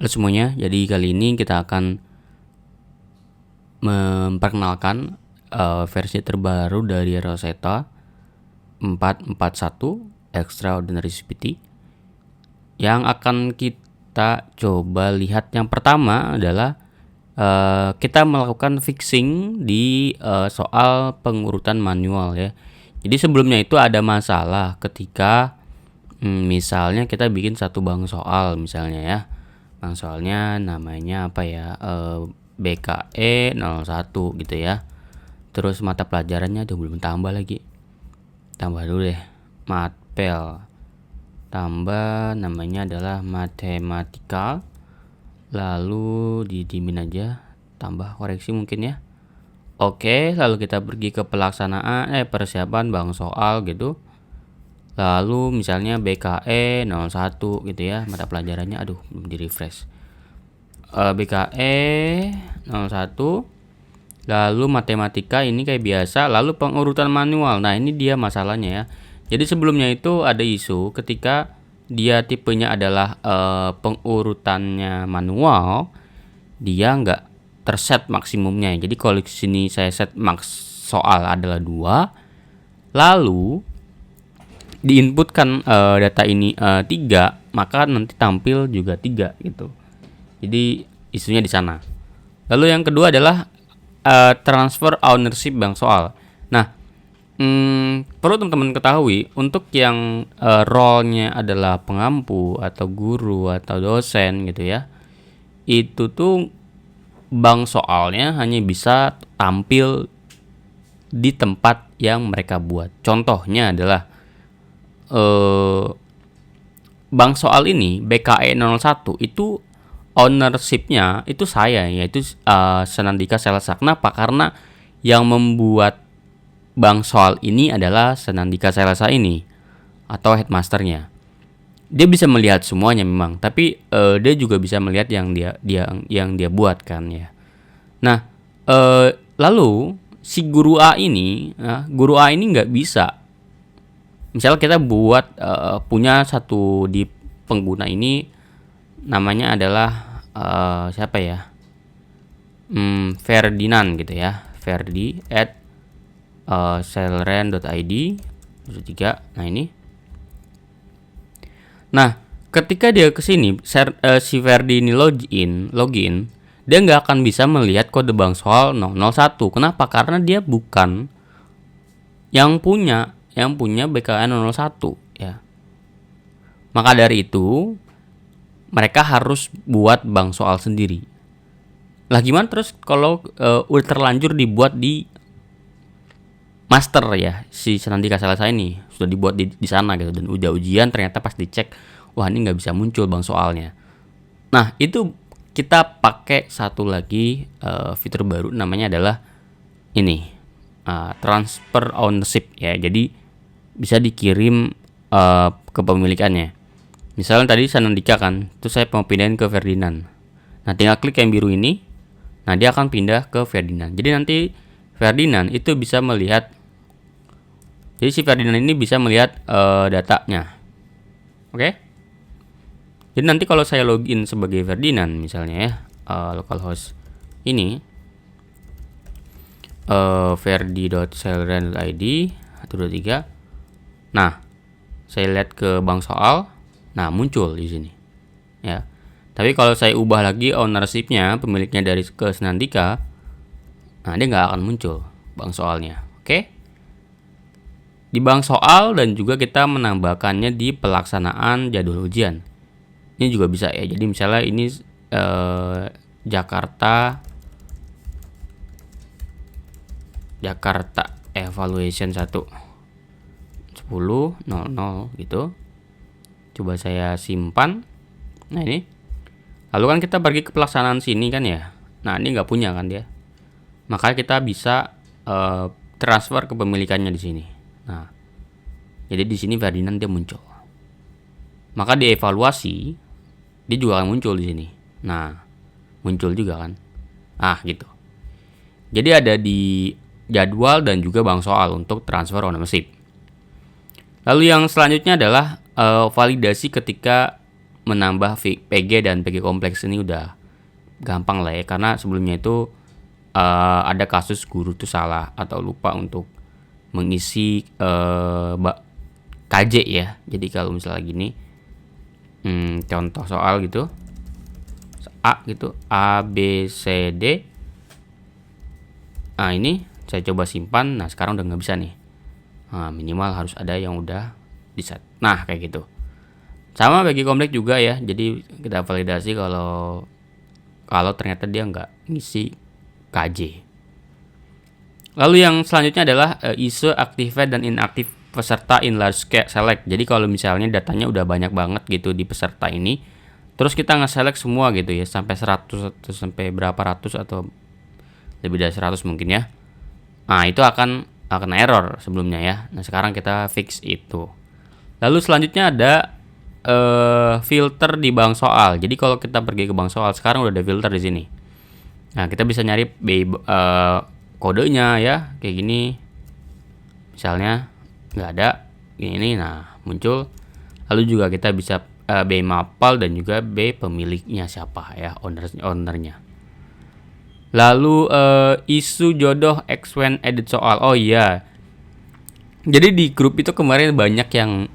Halo semuanya, jadi kali ini kita akan memperkenalkan versi terbaru dari Rosetta 4.4.1 Extraordinary CPT. Yang akan kita coba lihat yang pertama adalah kita melakukan fixing di soal pengurutan manual ya. Jadi sebelumnya itu ada masalah ketika misalnya kita bikin satu bank soal misalnya ya. Bank soalnya namanya apa ya? BKE 01 gitu ya. Terus mata pelajarannya tuh belum tambah lagi. Tambah dulu deh. Matpel. Tambah namanya adalah matematika. Lalu didimin aja. Tambah koreksi mungkin ya. Oke, lalu kita pergi ke pelaksanaan persiapan bank soal gitu. Lalu misalnya BKE 01 gitu ya, mata pelajarannya belum di refresh. BKE 01, lalu matematika ini kayak biasa, lalu pengurutan manual. Nah ini dia masalahnya ya. Jadi sebelumnya itu ada isu ketika dia tipenya adalah pengurutannya manual, dia nggak terset maksimumnya. Jadi kalau di sini saya set max soal adalah 2, lalu diinputkan data ini 3, maka nanti tampil juga 3 gitu. Jadi isunya di sana. Lalu yang kedua adalah transfer ownership bank soal. Nah, perlu teman-teman ketahui untuk yang role-nya adalah pengampu atau guru atau dosen gitu ya. Itu tuh bank soalnya hanya bisa tampil di tempat yang mereka buat. Contohnya adalah bank soal ini BKE 01 itu ownership-nya itu saya, yaitu Senandika Selsa. Kenapa? Karena yang membuat bank soal ini adalah Senandika Selsa ini atau headmasternya. Dia bisa melihat semuanya memang, tapi dia juga bisa melihat yang dia buat kan ya. Nah, lalu si guru A ini nggak bisa. Misalnya kita buat punya satu di pengguna ini namanya adalah siapa ya? Ferdinand gitu ya. Ferdi at celeran.id 3. Nah ini. Nah, ketika dia kesini si Ferdi ini login, dia nggak akan bisa melihat kode bank soal 001. Kenapa? Karena dia bukan yang punya BKN 01 ya. Maka dari itu mereka harus buat bank soal sendiri. Lah gimana terus kalau udah terlanjur dibuat di master ya, si Senandika Selasa ini sudah dibuat di sana gitu, dan udah ujian ternyata pas dicek, wah ini nggak bisa muncul bank soalnya. Nah itu kita pakai satu lagi fitur baru, namanya adalah ini transfer ownership ya. Jadi bisa dikirim kepemilikannya. Misalnya tadi Senandika kan, terus saya mau pindahin ke Ferdinand. Nah tinggal klik yang biru ini, nah dia akan pindah ke Ferdinand. Jadi nanti Ferdinand itu bisa melihat, jadi si Ferdinand ini bisa melihat datanya. Oke? Jadi nanti kalau saya login sebagai Ferdinand misalnya ya, localhost ini ferdi.celeran.id 123. Nah, saya lihat ke bank soal, nah muncul di sini. Ya. Tapi kalau saya ubah lagi ownership-nya, pemiliknya dari ke Senandika, nah dia nggak akan muncul bank soalnya. Oke? Di bank soal dan juga kita menambahkannya di pelaksanaan jadwal ujian. Ini juga bisa ya. Jadi misalnya ini Jakarta evaluation 1 10.00 gitu. Coba saya simpan. Nah ini. Lalu kan kita pergi ke pelaksanaan sini kan ya. Nah ini nggak punya kan dia. Maka kita bisa transfer kepemilikannya di sini. Nah, jadi di sini Ferdinand dia muncul. Maka dievaluasi, dia juga akan muncul di sini. Nah, muncul juga kan. Gitu. Jadi ada di jadwal dan juga bank soal untuk transfer ownership. Lalu yang selanjutnya adalah validasi ketika menambah PG dan PG kompleks ini udah gampang lah ya, karena sebelumnya itu ada kasus guru tuh salah atau lupa untuk mengisi KJ ya. Jadi kalau misalnya gini, contoh soal gitu, A gitu, A B C D. Nah ini saya coba simpan. Nah sekarang udah nggak bisa nih. Nah, minimal harus ada yang udah di set. Nah kayak gitu. Sama bagi kompleks juga ya. Jadi kita validasi kalau ternyata dia nggak ngisi KJ. Lalu yang selanjutnya adalah issue, activate, dan inactive peserta in large scale select. Jadi kalau misalnya datanya udah banyak banget gitu di peserta ini, terus kita nge-select semua gitu ya, sampai 100 atau sampai berapa ratus atau lebih dari 100 mungkin ya. Nah itu akan error sebelumnya ya. Nah sekarang kita fix itu. Lalu selanjutnya ada filter di bank soal. Jadi kalau kita pergi ke bank soal, sekarang udah ada filter di sini. Nah kita bisa nyari kodenya ya, kayak gini. Misalnya nggak ada ini, nah muncul. Lalu juga kita bisa B mapal dan juga B pemiliknya siapa ya, ownernya. Lalu isu jodoh when edit soal. Oh iya, jadi di grup itu kemarin banyak yang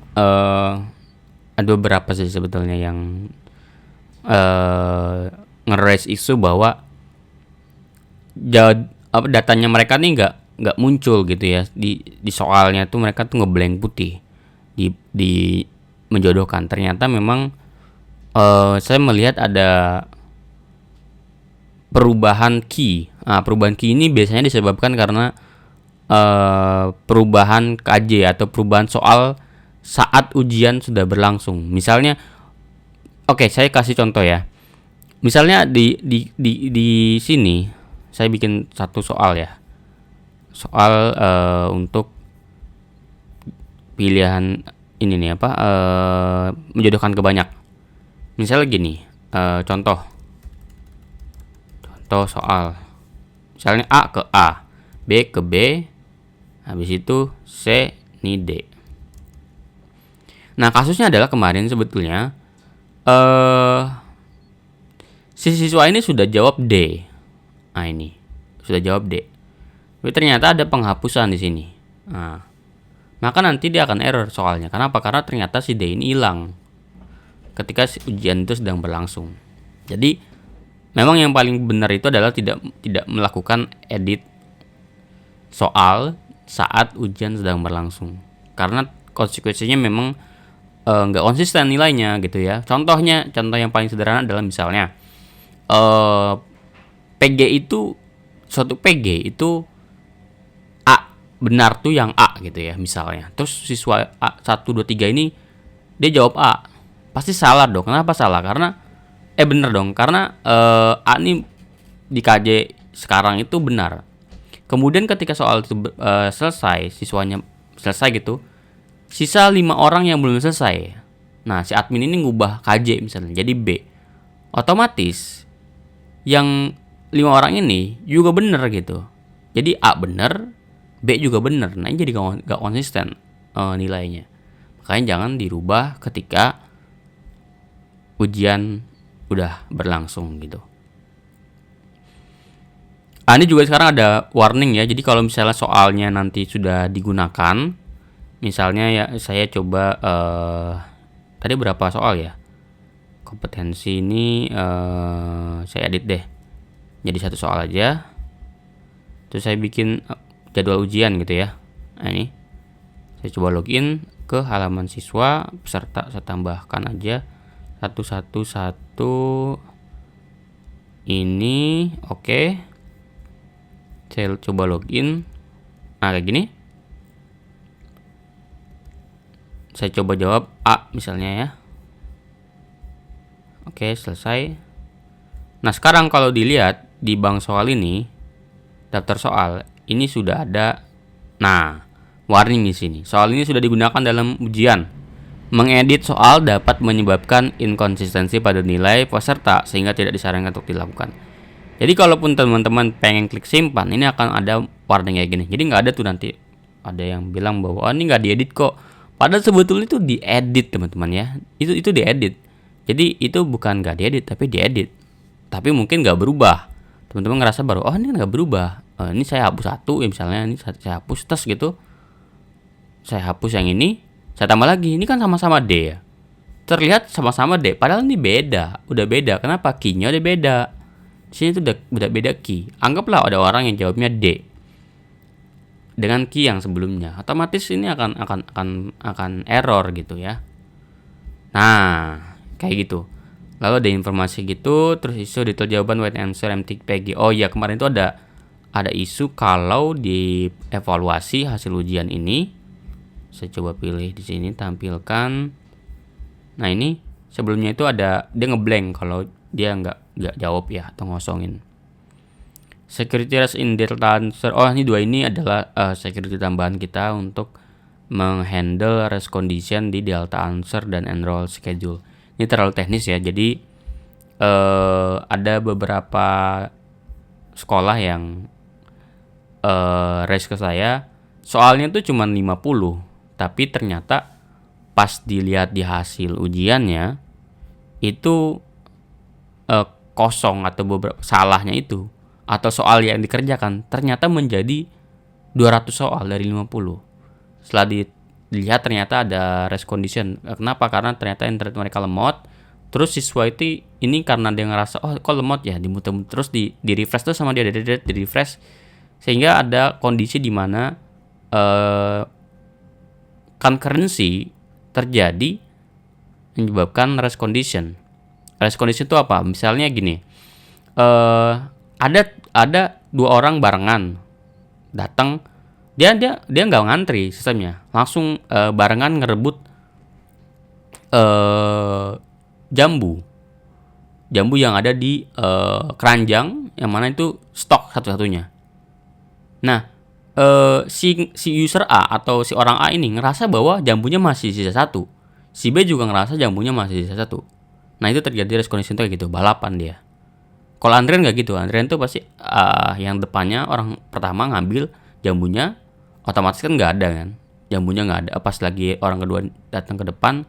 ada beberapa sih sebetulnya yang nge-raise isu bahwa datanya mereka nih nggak muncul gitu ya di soalnya tuh. Mereka tuh ngeblank putih di menjodohkan. Ternyata memang saya melihat ada perubahan key. Nah, perubahan key ini biasanya disebabkan karena perubahan KJ atau perubahan soal saat ujian sudah berlangsung. Misalnya, oke, saya kasih contoh ya. Misalnya di sini saya bikin satu soal ya. Soal untuk pilihan ini nih apa? Menjodohkan ke banyak. Misalnya gini, contoh soal. Misalnya A ke A, B ke B, habis itu C ini D. Nah kasusnya adalah kemarin sebetulnya si siswa ini sudah jawab D. Nah ini sudah jawab D, tapi ternyata ada penghapusan di sini. Nah, maka nanti dia akan error soalnya. Kenapa? Karena ternyata si D ini hilang ketika ujian itu sedang berlangsung. Jadi memang yang paling benar itu adalah tidak melakukan edit soal saat ujian sedang berlangsung, karena konsekuensinya memang nggak konsisten nilainya gitu ya. Contoh yang paling sederhana adalah misalnya PG itu, suatu PG itu A benar tuh yang A gitu ya misalnya. Terus siswa A 1, 2, 3 ini dia jawab A, pasti salah dong. Kenapa salah? Karena bener dong, karena A ini di KJ sekarang itu benar. Kemudian ketika soal itu selesai, siswanya selesai gitu, sisa 5 orang yang belum selesai. Nah si admin ini ngubah KJ misalnya jadi B, otomatis yang 5 orang ini juga bener gitu. Jadi A bener, B juga bener. Nah ini jadi gak konsisten nilainya. Makanya jangan dirubah ketika ujian udah berlangsung gitu. Ini juga sekarang ada warning ya. Jadi kalau misalnya soalnya nanti sudah digunakan, misalnya ya saya coba tadi berapa soal ya? Kompetensi ini saya edit deh jadi satu soal aja. Terus saya bikin jadwal ujian gitu ya. Nah ini saya coba login ke halaman siswa peserta, saya tambahkan aja 111 ini. Oke. Saya coba login. Nah kayak gini. Saya coba jawab A misalnya ya. Oke, selesai. Nah sekarang kalau dilihat di bank soal ini, daftar soal ini sudah ada. Nah warning di sini. Soal ini sudah digunakan dalam ujian. Mengedit soal dapat menyebabkan inkonsistensi pada nilai peserta sehingga tidak disarankan untuk dilakukan. Jadi kalaupun teman-teman pengen klik simpan, ini akan ada warning kayak gini. Jadi nggak ada tuh nanti ada yang bilang bahwa ini nggak diedit kok. Padahal sebetulnya itu diedit teman-teman ya. Itu diedit. Jadi itu bukan nggak diedit, tapi diedit. Tapi mungkin nggak berubah. Teman-teman ngerasa baru, oh ini nggak berubah. Ini saya hapus satu, ya misalnya ini saya hapus tes gitu. Saya hapus yang ini, saya tambah lagi. Ini kan sama-sama D ya. Terlihat sama-sama D, padahal ini beda. Udah beda. Kenapa? Key-nya udah beda. Di sini tuh udah beda key. Anggaplah ada orang yang jawabnya D dengan key yang sebelumnya, otomatis ini akan error gitu ya. Nah, kayak gitu. Lalu ada informasi gitu, terus isu detail jawaban white answer empty PG. Oh iya, kemarin itu ada isu kalau di evaluasi hasil ujian ini, saya coba pilih di sini tampilkan. Nah, ini sebelumnya itu ada dia ngeblank kalau dia nggak jawab ya atau ngosongin. Security rest in delta answer. Oh, ini dua ini adalah security tambahan kita untuk menghandle rest condition di delta answer dan enroll schedule. Ini terlalu teknis ya. Jadi ada beberapa sekolah yang raise ke saya soalnya tuh cuma 50, tapi ternyata pas dilihat di hasil ujiannya itu kosong atau beberapa salahnya itu atau soal yang dikerjakan ternyata menjadi 200 soal dari 50. Setelah dilihat ternyata ada rest condition. Kenapa? Karena ternyata internet mereka lemot. Terus siswa itu ini karena dia ngerasa oh kok lemot ya, dimuter-muter terus di refresh tuh sama dia di refresh sehingga ada kondisi di mana concurrency terjadi menyebabkan rest condition. Rest condition itu apa? Misalnya gini. Ada dua orang barengan datang, dia nggak ngantri sistemnya, langsung barengan ngerebut jambu yang ada di keranjang yang mana itu stok satu-satunya. Nah, si user A atau si orang A ini ngerasa bahwa jambunya masih sisa satu, si B juga ngerasa jambunya masih sisa satu. Nah, itu terjadi rest condition tuh kayak gitu, balapan dia. Kalau antrian nggak gitu, antrian tuh pasti yang depannya orang pertama ngambil jambunya, otomatis kan nggak ada kan, jambunya nggak ada. Pas lagi orang kedua datang ke depan,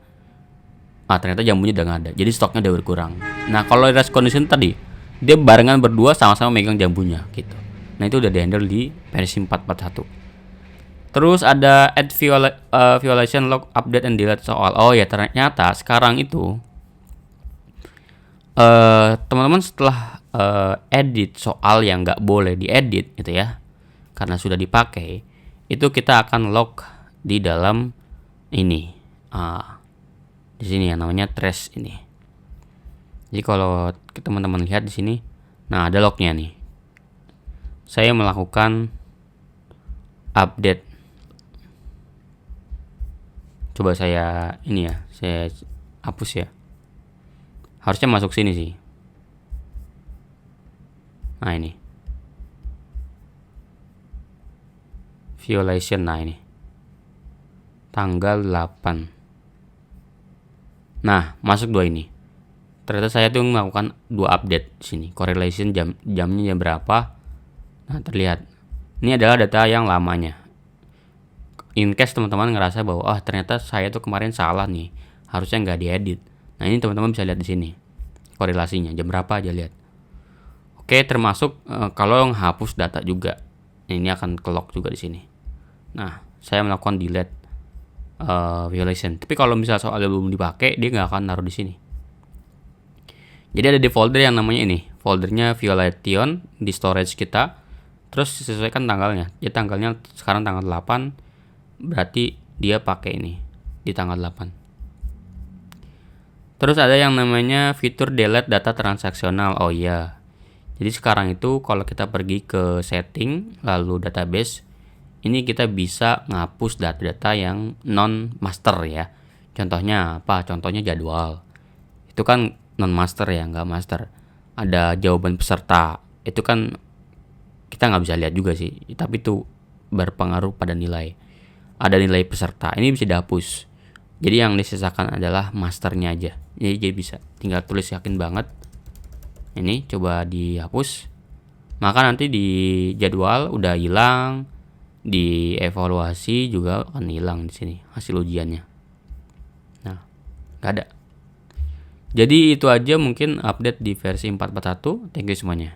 ternyata jambunya udah nggak ada, jadi stoknya udah berkurang. Nah kalau rest condition tadi, dia barengan berdua sama-sama megang jambunya gitu. Nah itu udah dihandle di versi 4.41. Terus ada add violation log update and delete soal. Oh ya ternyata sekarang itu teman-teman setelah edit soal yang nggak boleh diedit gitu ya, karena sudah dipakai, itu kita akan log di dalam ini di sini ya, namanya trace ini. Jadi kalau teman-teman lihat di sini, nah ada lognya nih. Saya melakukan update. Coba saya ini ya, saya hapus ya. Harusnya masuk sini sih. Nah ini violation, nah ini tanggal 8. Nah masuk dua ini. Ternyata saya tuh melakukan dua update di sini. Correlation jamnya jam berapa. Nah terlihat. Ini adalah data yang lamanya. In case teman-teman ngerasa bahwa ternyata saya tuh kemarin salah nih, harusnya nggak diedit. Nah ini teman-teman bisa lihat di sini korelasinya jam berapa aja, lihat. Oke, termasuk kalau yang hapus data juga. Nah, ini akan ke log juga di sini. Nah, saya melakukan delete violation. Tapi kalau misalnya soalnya belum dipakai, dia nggak akan naruh di sini. Jadi ada di folder yang namanya ini, foldernya violation di storage kita. Terus sesuaikan tanggalnya. Jadi tanggalnya sekarang tanggal 8, berarti dia pakai ini di tanggal 8. Terus ada yang namanya fitur delete data transaksional. Oh iya. Jadi sekarang itu kalau kita pergi ke setting lalu database, ini kita bisa ngapus data-data yang non master ya. Contohnya apa? Contohnya jadwal. Itu kan non master ya, nggak master. Ada jawaban peserta. Itu kan kita nggak bisa lihat juga sih, tapi itu berpengaruh pada nilai. Ada nilai peserta. Ini bisa dihapus. Jadi yang disisakan adalah masternya aja. Jadi bisa tinggal tulis yakin banget. Ini coba dihapus. Maka nanti di jadwal udah hilang, di evaluasi juga akan hilang di sini hasil ujiannya. Nah, nggak ada. Jadi itu aja mungkin update di versi 4.4.1. Thank you semuanya.